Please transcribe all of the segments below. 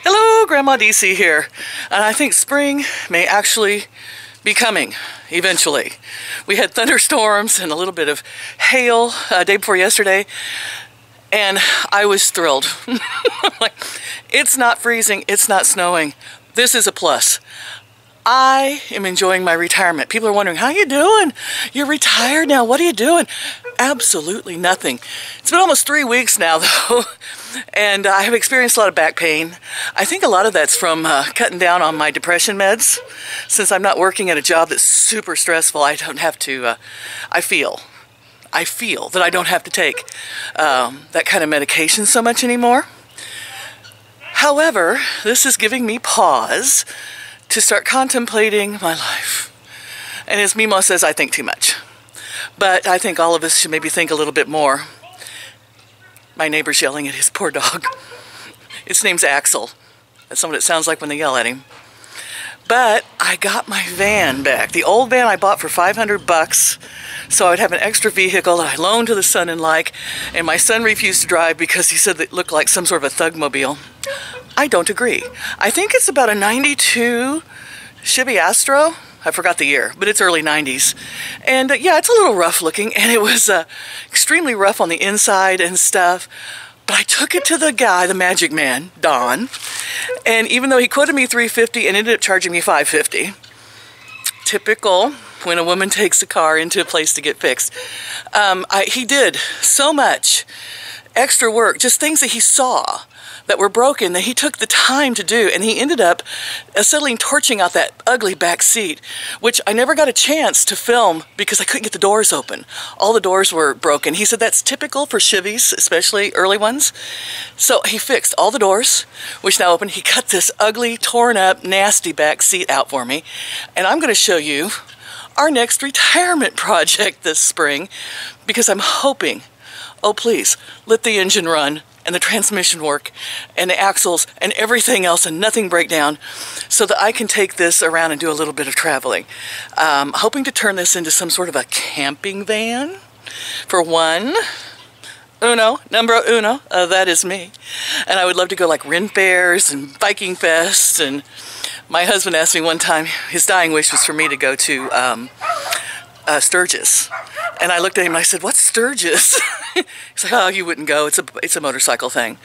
Hello, Grandma DC here. And I think spring may actually be coming eventually. We had thunderstorms and a little bit of hail day before yesterday, and I was thrilled. Like, it's not freezing, it's not snowing. This is a plus. I am enjoying my retirement. People are wondering, how you doing? You're retired now, what are you doing? Absolutely nothing. It's been almost 3 weeks now though, and I have experienced a lot of back pain. I think a lot of that's from cutting down on my depression meds. Since I'm not working at a job that's super stressful, I don't have to, I feel that I don't have to take that kind of medication so much anymore. However, this is giving me pause to start contemplating my life. And as Mimo says, I think too much. But I think all of us should maybe think a little bit more. My neighbor's yelling at his poor dog. Its name's Axel. That's what it sounds like when they yell at him. But I got my van back. The old van I bought for $500, so I would have an extra vehicle that I loaned to the son-in-law, and my son refused to drive because he said it looked like some sort of a thugmobile. I don't agree. I think it's about a 92 Chevy Astro. I forgot the year, but it's early 90s. And yeah, it's a little rough looking, and it was extremely rough on the inside and stuff. But I took it to the guy, the magic man, Don, and even though he quoted me $350 and ended up charging me $550, typical when a woman takes a car into a place to get fixed, he did so much extra work, just things that he saw that were broken that he took the time to do, and he ended up settling torching out that ugly back seat, which I never got a chance to film because I couldn't get the doors open. All the doors were broken. He said that's typical for Chevys, especially early ones. So he fixed all the doors, which now open. He cut this ugly, torn up, nasty back seat out for me, and I'm going to show you our next retirement project this spring, because I'm hoping, oh please, let the engine run and the transmission work and the axles and everything else and nothing break down, so that I can take this around and do a little bit of traveling. Hoping to turn this into some sort of a camping van for one. Numero uno, that is me. And I would love to go like Ren Fairs and Viking Fest. And my husband asked me one time, his dying wish was for me to go to Sturgis. And I looked at him and I said, what's Sturgis? He's like, oh, you wouldn't go. It's a motorcycle thing.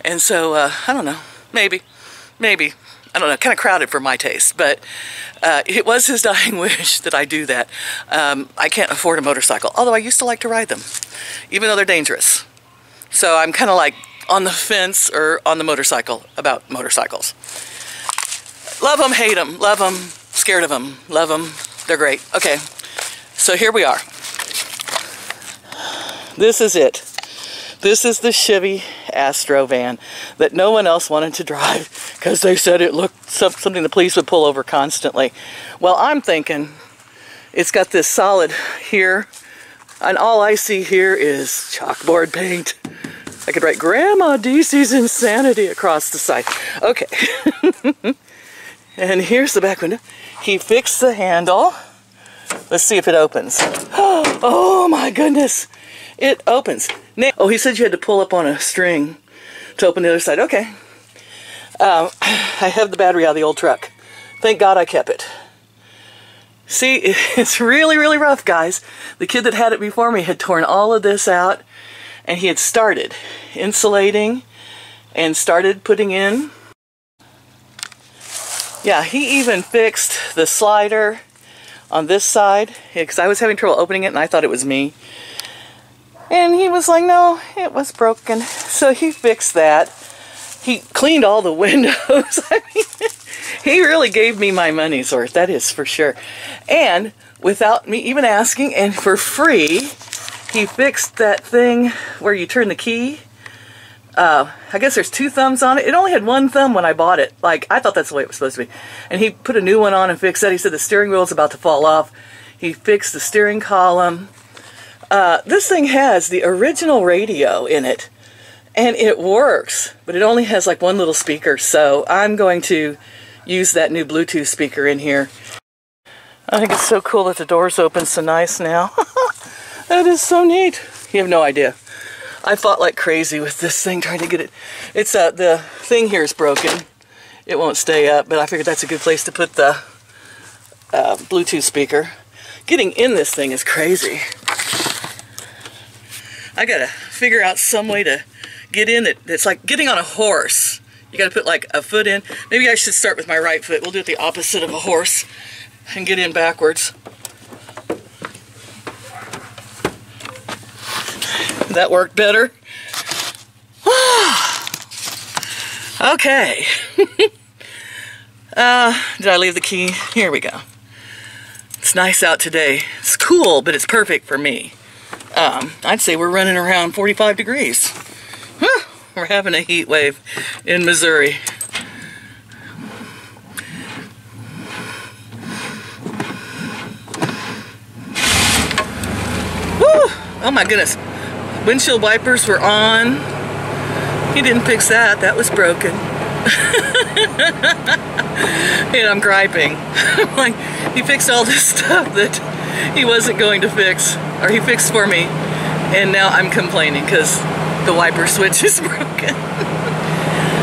And so, I don't know, maybe. I don't know, kind of crowded for my taste. But it was his dying wish that I do that. I can't afford a motorcycle, although I used to like to ride them, even though they're dangerous. So I'm kind of like on the fence or on the motorcycle about motorcycles. Love them, hate them, love them, scared of them, love them. They're great. Okay. So here we are. This is it. This is the Chevy Astro van that no one else wanted to drive because they said it looked something the police would pull over constantly. Well, I'm thinking it's got this solid here, and all I see here is chalkboard paint. I could write Grandma DC's Insanity across the side. Okay. And here's the back window. He fixed the handle. Let's see if it opens. Oh my goodness. It opens. Oh, he said you had to pull up on a string to open the other side. Okay. I have the battery out of the old truck. Thank God I kept it. See, it's really, really rough, guys. The kid that had it before me had torn all of this out, and he had started insulating and started putting in. Yeah, he even fixed the slider on this side, because I was having trouble opening it and I thought it was me. And he was like, no, it was broken. So he fixed that. He cleaned all the windows. I mean, he really gave me my money's worth, that is for sure. And without me even asking, and for free, he fixed that thing where you turn the key. I guess there's 2 thumbs on it. It only had 1 thumb when I bought it. Like, I thought that's the way it was supposed to be. And he put a new one on and fixed that. He said the steering wheel's about to fall off. He fixed the steering column. This thing has the original radio in it, and it works, but it only has like 1 little speaker, so I'm going to use that new Bluetooth speaker in here. I think it's so cool that the doors open so nice now. That is so neat. You have no idea. I fought like crazy with this thing trying to get it. It's the thing here is broken. It won't stay up, but I figured that's a good place to put the Bluetooth speaker. Getting in this thing is crazy. I gotta figure out some way to get in it. It's like getting on a horse. You gotta put like a foot in. Maybe I should start with my right foot. We'll do it the opposite of a horse and get in backwards. That worked better. Okay. Did I leave the key? Here we go. It's nice out today. It's cool, but it's perfect for me. I'd say we're running around 45 degrees. We're having a heat wave in Missouri. Woo! Oh my goodness. Windshield wipers were on. He didn't fix that. That was broken. And I'm griping. Like, he fixed all this stuff that he wasn't going to fix, or he fixed for me, and now I'm complaining because the wiper switch is broken.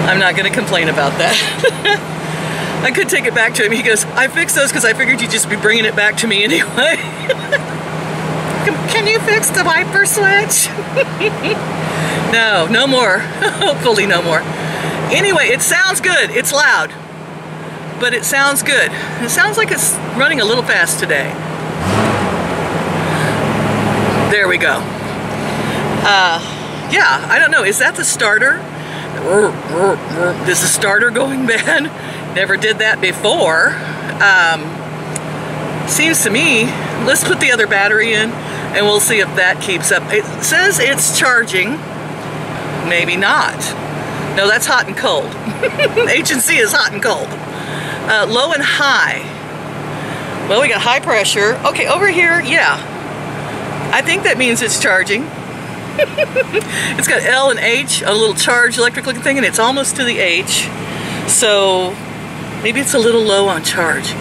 I'm not going to complain about that. I could take it back to him. He goes, I fixed those because I figured you'd just be bringing it back to me anyway. Can you fix the wiper switch? No, no more. Hopefully no more. Anyway, it sounds good. It's loud, but it sounds good. It sounds like it's running a little fast today. There we go. Yeah, I don't know. Is that the starter? Is the starter going bad? Never did that before. Seems to me, let's put the other battery in and we'll see if that keeps up. It says it's charging. Maybe not. No, that's hot and cold. H&C is hot and cold. Low and high. Well, we got high pressure. Okay, over here, yeah. I think that means it's charging. It's got L and H, a little charged electric looking thing, and it's almost to the H. So maybe it's a little low on charge.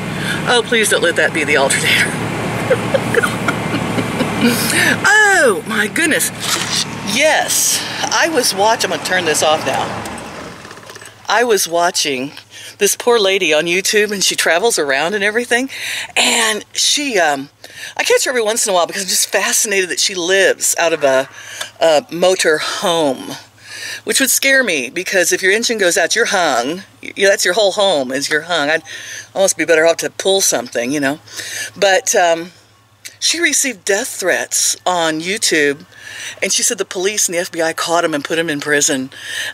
Oh, please don't let that be the alternator. Oh my goodness. Yes, I was watching, I'm gonna turn this off now. I was watching this poor lady on YouTube, and she travels around and everything, and she, I catch her every once in a while because I'm just fascinated that she lives out of a motor home, which would scare me because if your engine goes out, you're hung. That's your whole home is you're hung. I'd almost be better off to pull something, you know. But she received death threats on YouTube, and she said the police and the FBI caught him and put him in prison.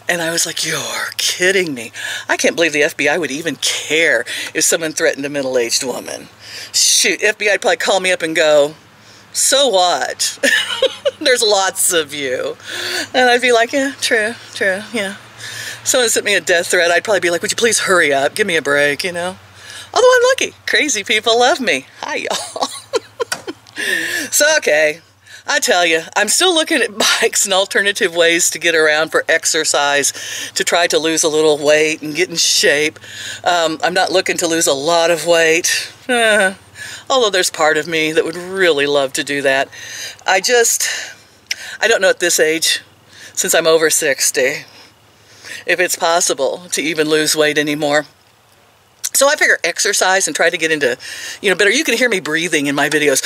And I was like, you're kidding me. I can't believe the FBI would even care if someone threatened a middle-aged woman. Shoot, FBI would probably call me up and go, so what? There's lots of you. And I'd be like, yeah, true, yeah. Someone sent me a death threat, I'd probably be like, would you please hurry up, give me a break, you know? Although I'm lucky, crazy people love me. Hi, y'all. So, okay, I tell you, I'm still looking at bikes and alternative ways to get around for exercise, to try to lose a little weight and get in shape. I'm not looking to lose a lot of weight, although there's part of me that would really love to do that. I don't know at this age, since I'm over 60, if it's possible to even lose weight anymore. So I figure exercise and try to get into, you know, better. You can hear me breathing in my videos.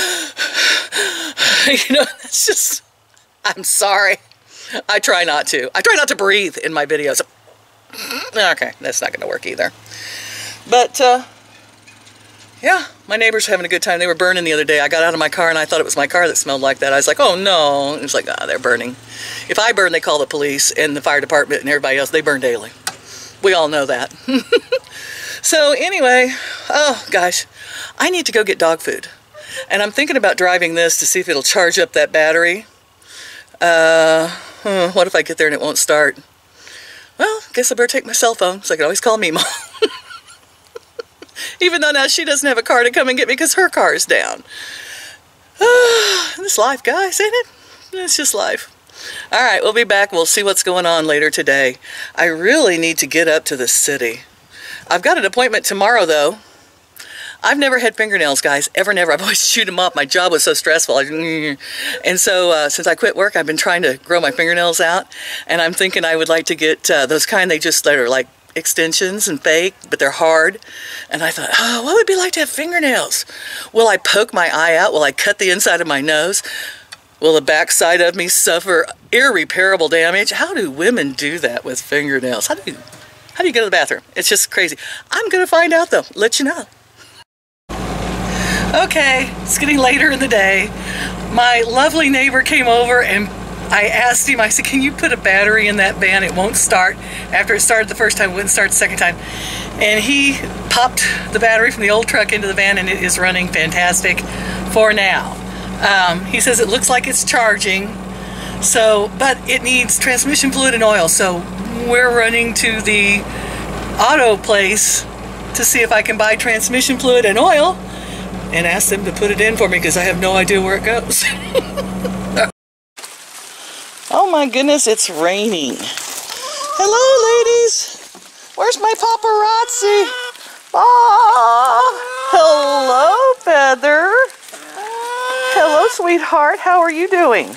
You know, that's just, I'm sorry. I try not to. I try not to breathe in my videos. Okay, that's not going to work either. But, yeah, my neighbors are having a good time. They were burning the other day. I got out of my car and I thought it was my car that smelled like that. I was like, oh no. It was like, ah, they're burning. If I burn, they call the police and the fire department and everybody else. They burn daily. We all know that. So anyway, oh gosh, I need to go get dog food. And I'm thinking about driving this to see if it'll charge up that battery. What if I get there and it won't start? Well, guess I better take my cell phone so I can always call Mima. Even though now she doesn't have a car to come and get me because her car is down. This life, guys, ain't it? It's just life. All right, we'll be back. We'll see what's going on later today. I really need to get up to the city. I've got an appointment tomorrow, though. I've never had fingernails, guys, ever, never. I've always chewed them up. My job was so stressful. And so since I quit work, I've been trying to grow my fingernails out, and I'm thinking I would like to get those kind that are like extensions and fake, but they're hard. And I thought, oh, what would it be like to have fingernails? Will I poke my eye out? Will I cut the inside of my nose? Will the backside of me suffer irreparable damage? How do women do that with fingernails? How do you go to the bathroom? It's just crazy. I'm gonna find out though, let you know. Okay, it's getting later in the day. My lovely neighbor came over and I asked him, I said, can you put a battery in that van? It won't start. After it started the first time, it wouldn't start the second time. And he popped the battery from the old truck into the van, and it is running fantastic for now. He says it looks like it's charging, but it needs transmission fluid and oil. So we're running to the auto place to see if I can buy transmission fluid and oil and ask them to put it in for me, because I have no idea where it goes. Oh my goodness, it's raining. Hello, ladies. Where's my paparazzi? Ah, hello, Feather. Hello, sweetheart. How are you doing?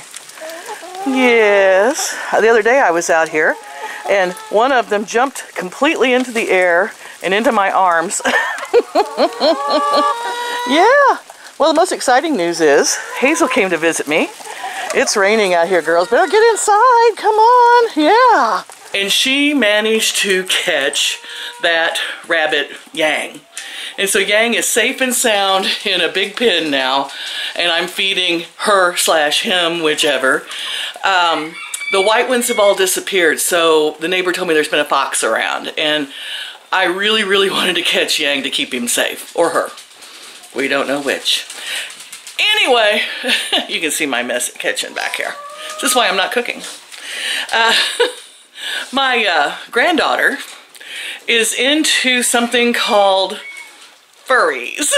Yes. The other day I was out here, and one of them jumped completely into the air and into my arms. Yeah. Well, the most exciting news is Hazel came to visit me. It's raining out here, girls. Better get inside. Come on. Yeah. And she managed to catch that rabbit, Yang. And so Yang is safe and sound in a big pen now, and I'm feeding her/him, whichever. The white ones have all disappeared, so the neighbor told me there's been a fox around, and I really, really wanted to catch Yang to keep him safe, or her. We don't know which. Anyway, you can see my messy kitchen back here. This is why I'm not cooking. My granddaughter is into something called Furries.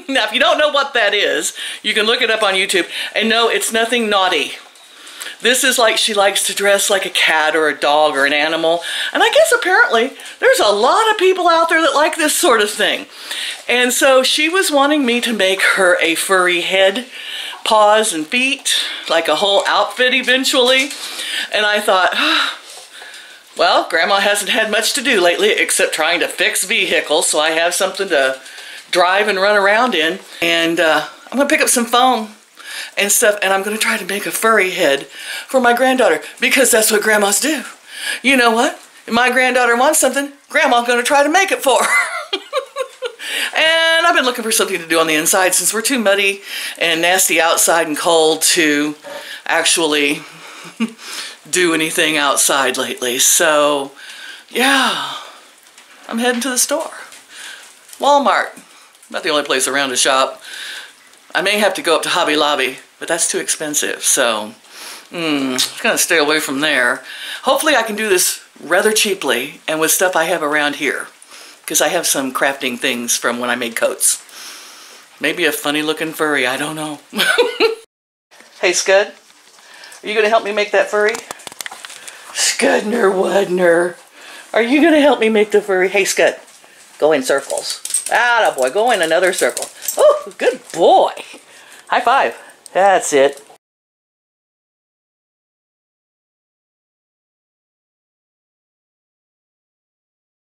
Now, if you don't know what that is, you can look it up on YouTube. And no, it's nothing naughty. This is like she likes to dress like a cat or a dog or an animal. And I guess apparently there's a lot of people out there that like this sort of thing. And so she was wanting me to make her a furry head, paws, and feet, like a whole outfit eventually. And I thought, well, Grandma hasn't had much to do lately except trying to fix vehicles, so I have something to drive and run around in. And I'm going to pick up some foam and stuff, and I'm going to try to make a furry head for my granddaughter, because that's what grandmas do. You know what? If my granddaughter wants something, Grandma's going to try to make it for her. And I've been looking for something to do on the inside since we're too muddy and nasty outside and cold to actually do anything outside lately. So, yeah, I'm heading to the store. Walmart. Not the only place around to shop. I may have to go up to Hobby Lobby, but that's too expensive, so I'm going to stay away from there. Hopefully I can do this rather cheaply and with stuff I have around here, because I have some crafting things from when I made coats. Maybe a funny looking furry, I don't know. Hey Scud, are you going to help me make that furry? Scudner Wudner, are you going to help me make the furry? Hey Scud, go in circles. Atta boy, go in another circle. Oh, good boy. High five. That's it.